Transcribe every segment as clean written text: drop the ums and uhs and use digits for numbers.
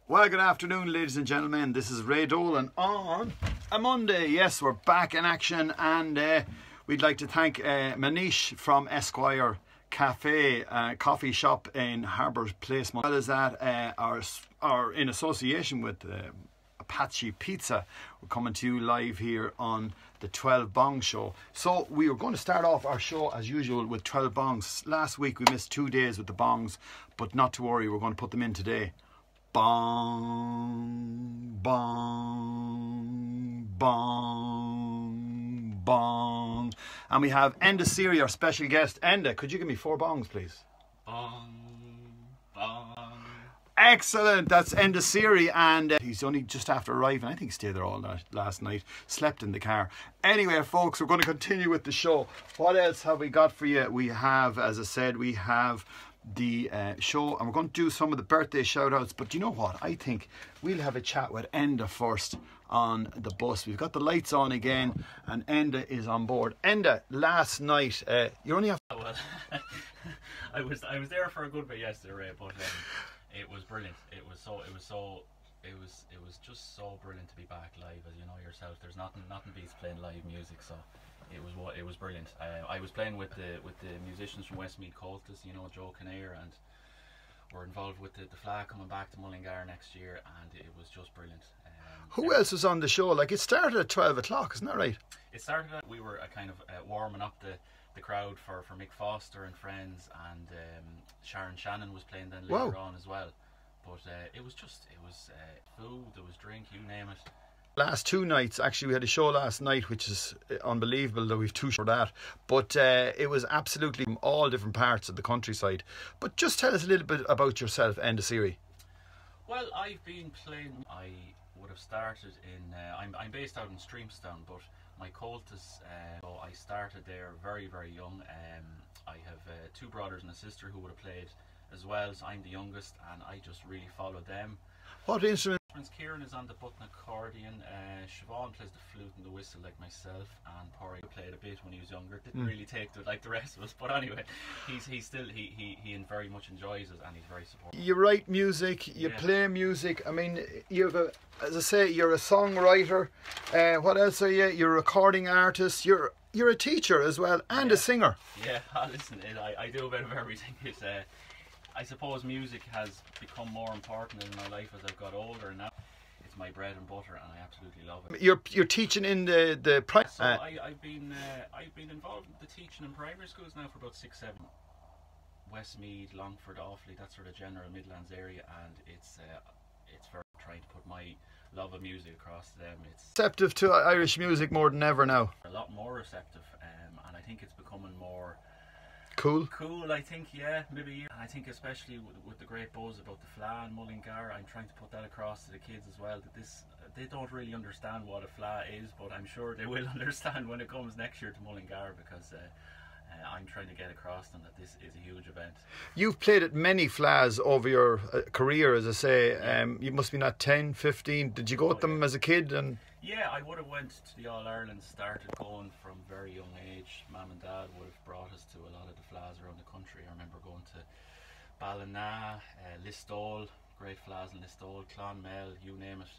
Well, good afternoon, ladies and gentlemen. This is Ray Dolan on a Monday. Yes, we're back in action, and we'd like to thank Manish from Esquire Cafe, coffee shop in Harbour Place. As well as that, are in association with Apache Pizza. We're coming to you live here on the 12 Bong Show. So we are going to start off our show as usual with 12 bongs. Last week we missed 2 days with the bongs, but not to worry, we're going to put them in today. Bong, bong, bong, bong. And we have Enda Seery, our special guest. Enda, could you give me 4 bongs, please? Bong, bong. Excellent, that's Enda Seery, and he's only just after arriving. I think he stayed there all night, last night, slept in the car. Anyway, folks, we're going to continue with the show. What else have we got for you? We have, as I said, we have the show, and we're going to do some of the birthday shout outs. But you know what, I think we'll have a chat with Enda first on the bus. We've got the lights on again and Enda is on board. Enda, last night you only have well, I was there for a good bit yesterday, but it was brilliant. It was just so brilliant to be back live. As you know yourself, there's nothing beats playing live music, so it was brilliant. I was playing with the musicians from Westmeath Coltis, you know, Joe Kinnear, and we're involved with the Flag coming back to Mullingar next year, and it was just brilliant. Who else was on the show? Like, it started at 12 o'clock, isn't that right? It started at, we were kind of warming up the crowd for Mick Foster and friends, and Sharon Shannon was playing then later on as well. But it was food, there was drink, you name it. Last 2 nights, actually we had a show last night which is unbelievable that we've 2 for that, but it was absolutely from all different parts of the countryside. But just tell us a little bit about yourself, Enda Seery. Well, I've been playing, I would have started in, I'm based out in Streamstown, but my Coltis, so I started there very, very young. I have 2 brothers and a sister who would have played as well, so I'm the youngest, and I just really followed them. What instrument? Kieran is on the button accordion, Siobhan plays the flute and the whistle like myself, and Porry played a bit when he was younger. Didn't really take to it like the rest of us, but anyway, he very much enjoys it, and he's very supportive. You write music, you play music. I mean, as I say, you're a songwriter. What else are you? You're a recording artist. You're a teacher as well, and a singer. Yeah, listen, I do a bit of everything. It's I suppose music has become more important in my life as I've got older. Now it's my bread and butter, and I absolutely love it. You're teaching in the so I've been involved in the teaching in primary schools now for about 6-7. Westmeath, Longford, Offaly, that sort of general Midlands area, and it's very trying to put my love of music across to them. It's receptive to Irish music more than ever now. A lot more receptive, and I think it's becoming more cool, I think, yeah, maybe. I think especially with the great buzz about the Fleadh and Mullingar, I'm trying to put that across to the kids as well, that they don't really understand what a Fleadh is, but I'm sure they will understand when it comes next year to Mullingar, because I'm trying to get across to them that this is a huge event. You've played at many Fleadhs over your career, as I say. You must be not 10, 15. Did you go at them as a kid? And yeah, I would have went to the All-Ireland, started going from very young age. Mum and Dad would have brought us to a lot of the Fleadhs around the country. I remember going to Ballina, Listowel, great Fleadhs in Listowel, Clonmel, you name it.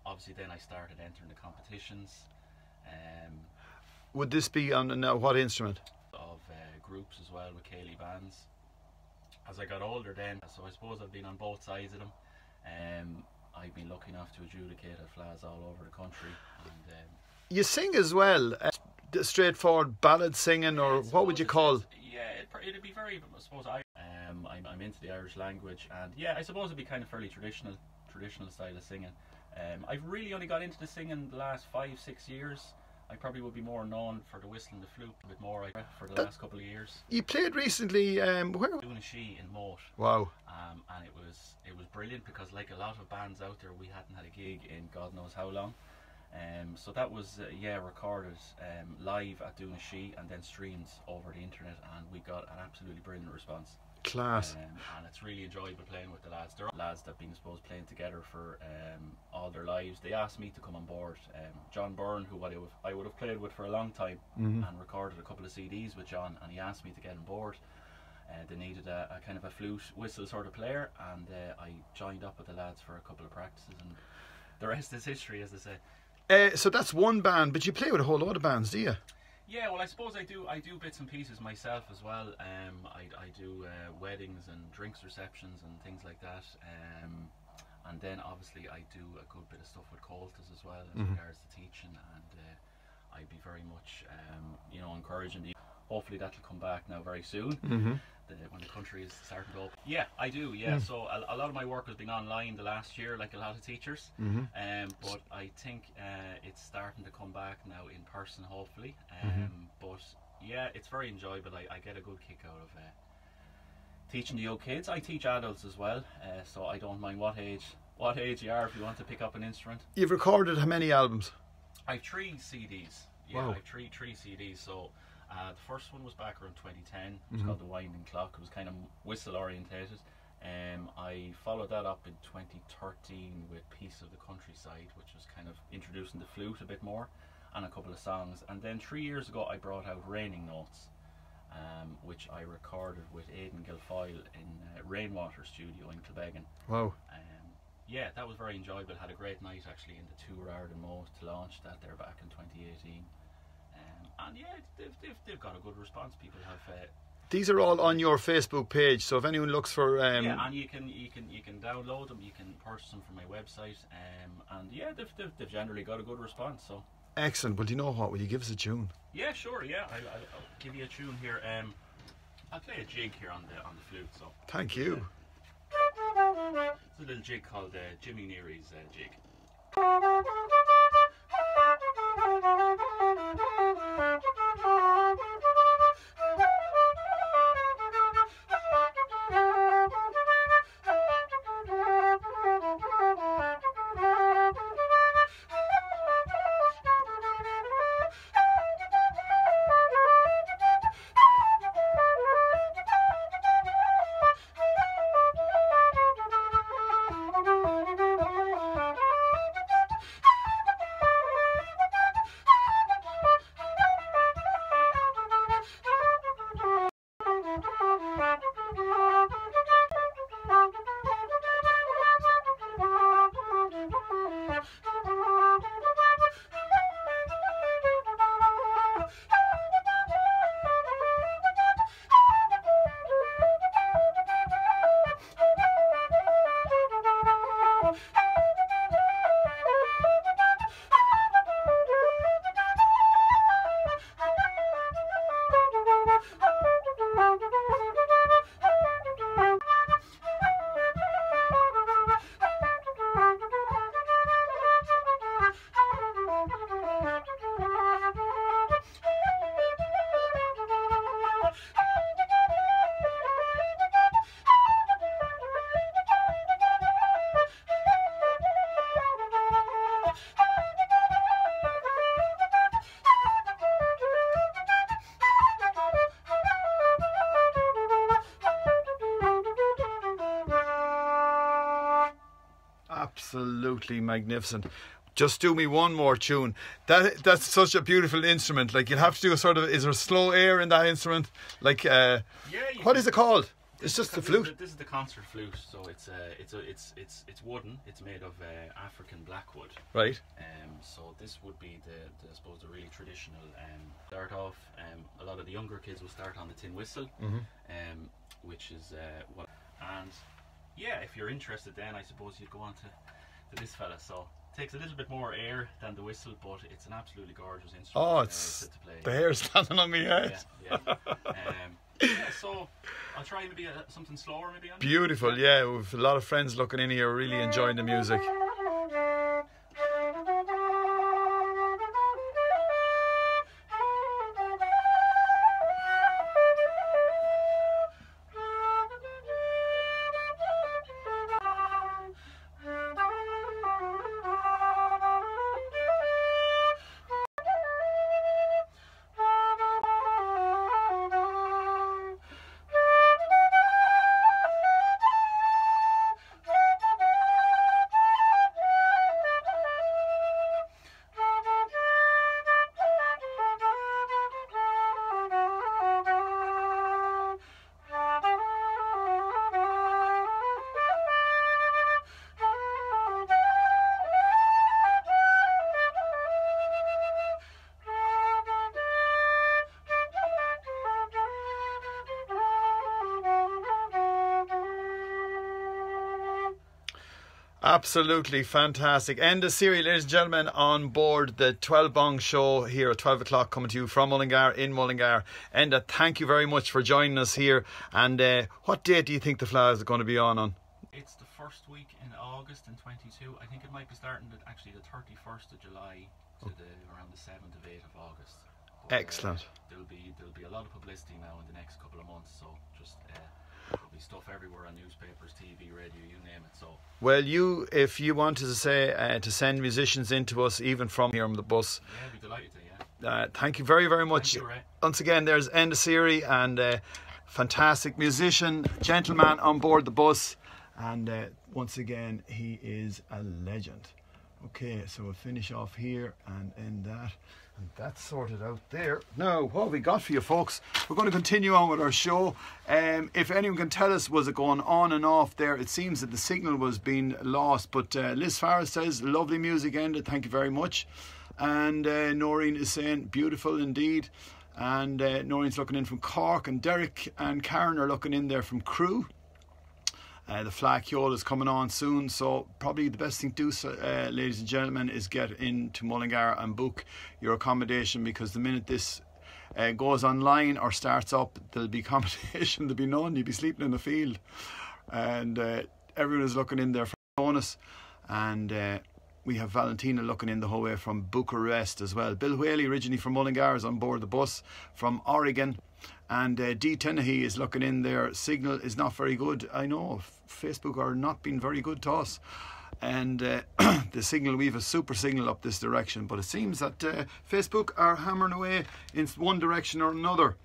Obviously then I started entering the competitions. Would this be on what instrument? Of groups as well, with Cayley bands. As I got older then, so I suppose I've been on both sides of them. I've been lucky enough to adjudicate at Fleadhs all over the country. And you sing as well, straightforward ballad singing, or what would you call? Yeah, it'd be very, I suppose, I'm into the Irish language, and yeah, I suppose it'd be kind of fairly traditional style of singing. I've really only got into the singing the last 5-6 years. I probably would be more known for the whistle and the flute a bit more for the last couple of years. You played recently, where? Doing a She in Moat. Wow. And it was brilliant, because like a lot of bands out there, we hadn't had a gig in God knows how long. So that was recorded live at Doing a She, and then streamed over the internet, and we got an absolutely brilliant response. Class. And it's really enjoyable playing with the lads. They're lads that have been, supposed, playing together for all their lives. They asked me to come on board. John Byrne, who I would have played with for a long time, and recorded a couple of CDs with John, and he asked me to get on board. They needed a kind of a flute whistle sort of player, and I joined up with the lads for a couple of practices, and the rest is history, as they say. So that's one band, but you play with a whole lot of bands, do you? Yeah, well, I suppose I do bits and pieces myself as well. I do weddings and drinks receptions and things like that. And then obviously I do a good bit of stuff with Coltas as well as regards to teaching, and I'd be very much encouraging the. Hopefully that'll come back now very soon. When the country is starting to open. Yeah, I do. Yeah, so a lot of my work has been online the last year, like a lot of teachers. But I think it's starting to come back now in person, hopefully. But yeah, it's very enjoyable. I get a good kick out of teaching the young kids. I teach adults as well, so I don't mind what age you are if you want to pick up an instrument. You've recorded how many albums? I've 3 CDs. Yeah, wow. I've three CDs. So. The first one was back around 2010. It was called The Winding Clock. It was kind of whistle orientated. I followed that up in 2013 with Piece of the Countryside, which was kind of introducing the flute a bit more, and a couple of songs. And then 3 years ago I brought out Raining Notes, which I recorded with Aidan Guilfoyle in Rainwater Studio in Kilbeggan. Wow. Yeah, that was very enjoyable. Had a great night actually in the Tour Arden to launch that there back in 2018. And yeah, they've got a good response. People have. These are all on your Facebook page, so if anyone looks for. Yeah, and you can download them. You can purchase them from my website. And yeah, they've generally got a good response. So. Excellent. Well, do you know what? Will you give us a tune? Yeah, sure. Yeah, I'll give you a tune here. I'll play a jig here on the flute. So. Thank you. It's a little jig called Jimmy Neary's jig. Absolutely magnificent. Just do me one more tune. That's such a beautiful instrument. Like, you'll have to do a sort of, is there slow air in that instrument? Like, what is it called? It's just the flute. This is the concert flute. So it's wooden. It's made of African blackwood. Right. So this would be the I suppose the really traditional start off. A lot of the younger kids will start on the tin whistle, which is what. And yeah, if you're interested, then I suppose you'd go on to this fella. So it takes a little bit more air than the whistle, but it's an absolutely gorgeous instrument. Oh, it's to play. The hair standing on my head. Yeah. Yeah, so I'll try maybe something slower, maybe. Beautiful, yeah. We've a lot of friends looking in here, really enjoying the music. Absolutely fantastic. Enda Seery, ladies and gentlemen, on board the 12 Bong show here at 12 o'clock, coming to you from Mullingar in Mullingar. Enda, thank you very much for joining us here. And what date do you think the flowers are going to be on? It's the first week in August in 22. I think it might be starting at actually the 31st of July to around the 7th of 8th of August. But, excellent. There'll be a lot of publicity now in the next couple of months, so just there'll be stuff everywhere on newspapers, TV, radio, you name it. So well, if you wanted to say to send musicians in to us, even from here on the bus, yeah, I'd be delighted to. Yeah. Thank you very, very much. Thank you, Ray. Once again, there's Enda Seery, and fantastic musician, gentleman on board the bus, and once again, he is a legend. Okay, so we'll finish off here and end that. And that's sorted out there. Now, what have we got for you, folks? We're going to continue on with our show. If anyone can tell us, was it going on and off there? It seems that the signal was being lost. But Liz Farrell says, lovely music, Enda. Thank you very much. And Noreen is saying, beautiful indeed. And Noreen's looking in from Cork. And Derek and Karen are looking in there from Crewe. The Flak Yole is coming on soon, so probably the best thing to do, ladies and gentlemen, is get into Mullingar and book your accommodation, because the minute this goes online or starts up, there'll be accommodation, there'll be none, you'll be sleeping in the field. And everyone is looking in there for bonus. And we have Valentina looking in the whole way from Bucharest as well. Bill Whaley, originally from Mullingar, is on board the bus from Oregon. And D. Tennehy is looking in there. Signal is not very good. I know, Facebook are not being very good to us. And the signal, we have a super signal up this direction. But it seems that Facebook are hammering away in one direction or another.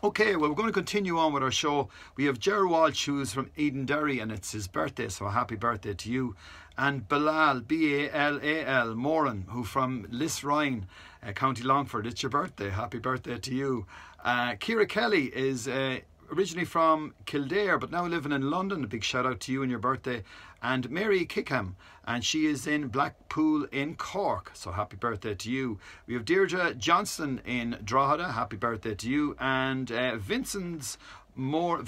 Okay, well, we're going to continue on with our show. We have Ger Walsh, who's from Eden Derry, and it's his birthday, so happy birthday to you. And Balal, B-A-L-A-L, Moran, who from Lisrine, County Longford. It's your birthday. Happy birthday to you. Ciara Kelly is originally from Kildare, but now living in London. A big shout out to you on your birthday. And Mary Kickham, and she is in Blackpool in Cork, so happy birthday to you. We have Deirdre Johnston in Drogheda, happy birthday to you. And Vincent Minor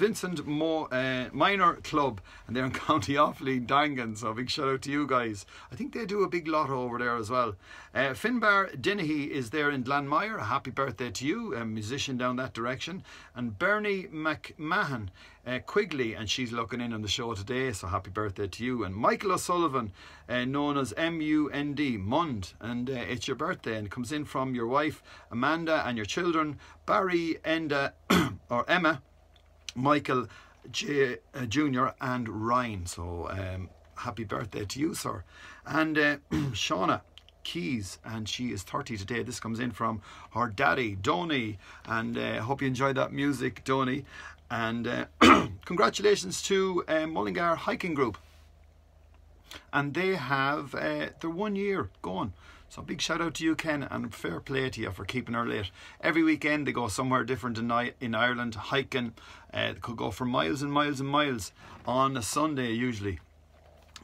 Club, and they're in County Offaly, Dangan, so big shout out to you guys. I think they do a big lotto over there as well. Finbar Dennehy is there in Glanmire, a happy birthday to you, a musician down that direction. And Bernie McMahon Quigley, and she's looking in on the show today, so happy birthday to you. And Michael O'Sullivan, known as M-U-N-D, Mund, and it's your birthday, and it comes in from your wife Amanda and your children Barry, Enda or Emma, Michael J Jr. and Ryan, so happy birthday to you, sir. And Shauna Keys, and she is 30 today. This comes in from her daddy Donny, and hope you enjoyed that music, Donny. And congratulations to Mullingar Hiking Group, and they have their 1 year going. So big shout out to you, Ken, and fair play to you for keeping her late. Every weekend they go somewhere different in Ireland hiking. They could go for miles and miles and miles on a Sunday usually.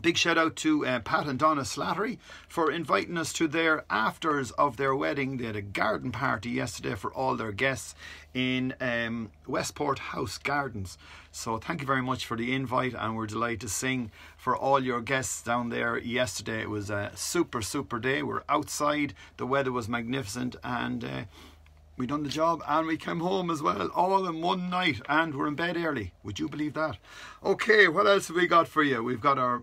Big shout out to Pat and Donna Slattery for inviting us to their afters of their wedding. They had a garden party yesterday for all their guests in Westport House Gardens. So thank you very much for the invite, and we're delighted to sing for all your guests down there yesterday. It was a super day. We're outside, the weather was magnificent, and we done the job, and we came home as well, all in one night, and we're in bed early. Would you believe that? Okay, what else have we got for you? We've got our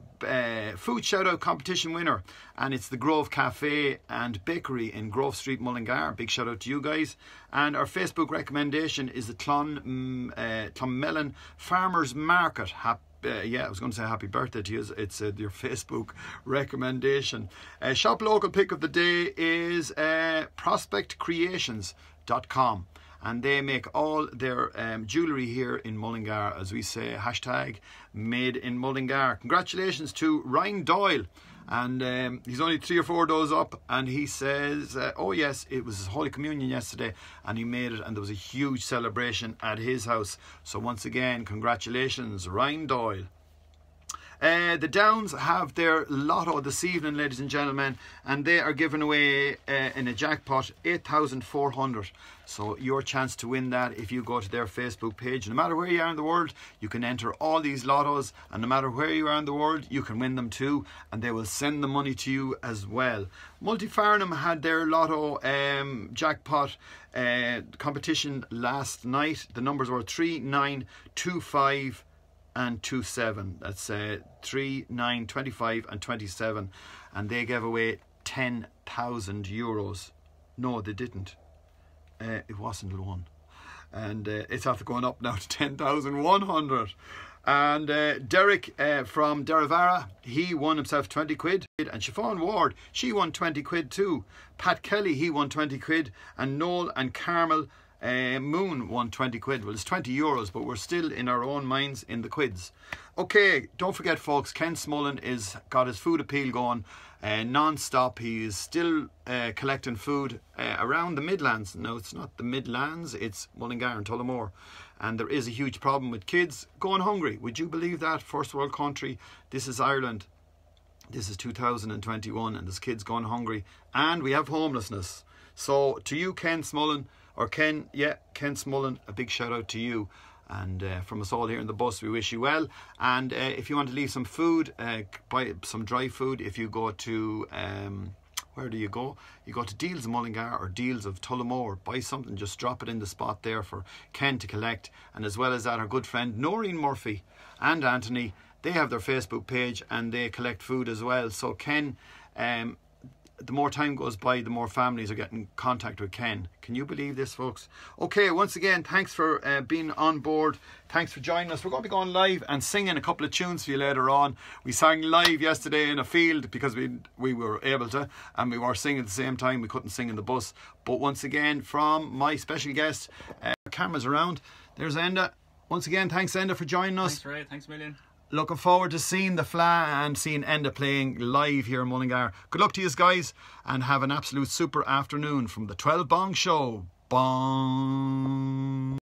food shout out competition winner, and it's the Grove Cafe and Bakery in Grove Street, Mullingar. Big shout out to you guys. And our Facebook recommendation is the Clonmelon Farmers Market. Yeah, I was going to say happy birthday to you. It's your Facebook recommendation. Shop local pick of the day is prospectcreations.com, and they make all their jewellery here in Mullingar, as we say, hashtag made in Mullingar. Congratulations to Ryan Doyle, and he's only 3 or 4 days up, and he says oh yes, it was his Holy Communion yesterday and he made it, and there was a huge celebration at his house. So once again, congratulations, Ryan Doyle. The Downs have their lotto this evening, ladies and gentlemen, and they are giving away in a jackpot 8,400. So your chance to win that if you go to their Facebook page. No matter where you are in the world, you can enter all these lottos, and no matter where you are in the world, you can win them too, and they will send the money to you as well. Multi-Farnham had their lotto jackpot competition last night. The numbers were 3, 9, 2, 5 and 27. That's 3, 9, 25 and 27, and they gave away 10,000 euros. No, they didn't. It wasn't one, and it's after going up now to 10,100. And Derek from Derivara, he won himself 20 quid. And Siobhan Ward, she won 20 quid too. Pat Kelly, he won 20 quid. And Noel and Carmel Moon won 20 quid. Well, it's 20 euros, but we're still in our own minds in the quids. Okay, don't forget, folks, Ken Smullen is got his food appeal going non-stop. He is still collecting food around the Midlands. No, it's not the Midlands, it's Mullingar and Tullamore. And there is a huge problem with kids going hungry. Would you believe that? First world country. This is Ireland. This is 2021, and there's kids going hungry. And we have homelessness. So to you, Ken Smullen, or Ken Smullen, a big shout out to you. And from us all here in the bus, we wish you well. And if you want to leave some food, buy some dry food. If you go to, where do you go? You go to Deals of Mullingar or Deals of Tullamore. Buy something, just drop it in the spot there for Ken to collect. And as well as that, our good friend Noreen Murphy and Anthony, they have their Facebook page and they collect food as well. So Ken, the more time goes by, the more families are getting in contact with Ken. Can you believe this, folks? Okay, once again, thanks for being on board. Thanks for joining us. We're going to be going live and singing a couple of tunes for you later on. We sang live yesterday in a field because we were able to, and we were singing at the same time. We couldn't sing in the bus. But once again, from my special guest, cameras around. There's Enda. Once again, thanks, Enda, for joining us. Thanks, Ray. Thanks a million. Looking forward to seeing the Fla and seeing Enda playing live here in Mullingar. Good luck to you guys, and have an absolute super afternoon from the 12 Bong Show. Bong.